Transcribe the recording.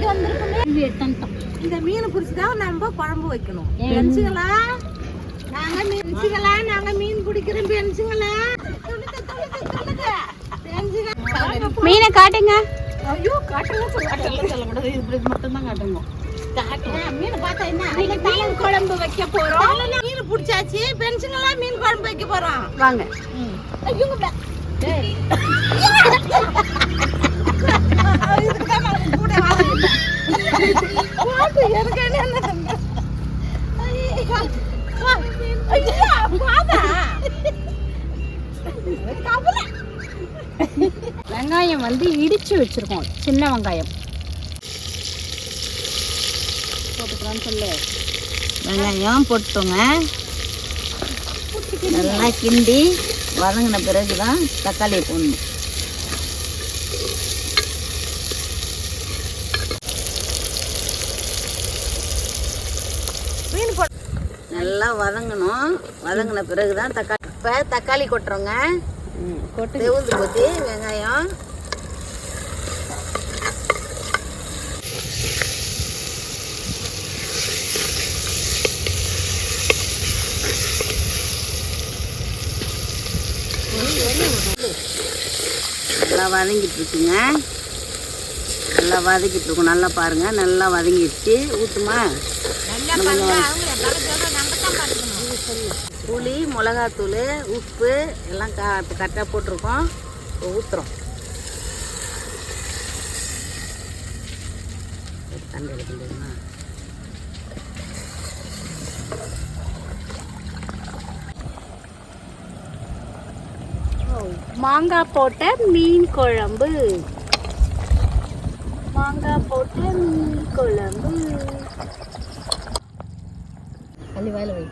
வந்திருக்குமே. இந்த மீன் பிடிச்சிதான் நம்ம குழம்பு வைக்கணும். பெஞ்சுங்களா நாங்க மீன் பிடிக்கிறோம். பெஞ்சுங்களா மீனை காட்டுங்க. ஐயோ சொல்லக்கூடாது. இப்படி மட்டும் தான் காட்டுங்க. மீன் பார்த்தா என்ன? மீன் குழம்பு வைக்க போறோம். மீன் பிடிச்சாச்சு. பெஞ்சுங்களா மீன் குழம்பு வைக்க போறோம். வாங்க. வெங்காயம் வந்து இடிச்சு வச்சிருக்கோம். சின்ன வெங்காயம் போட்டுக்கலாம்னு சொல்லு. வெங்காயம் போட்டுங்க. நல்லா கிண்டி வதங்கின பிறகுதான் தக்காளியை போடணும். நல்லா வதங்கணும். வதங்கின பிறகுதான் தக்காளி. இப்போ தக்காளி கொட்டுறோங்க. செவுந்து போச்சு வெங்காயம். நல்லா வதங்கிட்டு இருக்குங்க. நல்லா வதக்கிட்டு இருக்கோம். நல்லா பாருங்க, நல்லா வதங்கிடுச்சு. ஊற்றுமா? புளி, மிளகாத்தூள், உப்பு எல்லாம் கரெக்டாக போட்டிருக்கோம். இப்போ ஊற்றுறோம். தண்ணி எடுத்துமா? மாங்காய் போட்ட மீன் குழம்பு. மாங்காய் போட்ட மீன் குழம்பு. அள்ளி வாயில வை.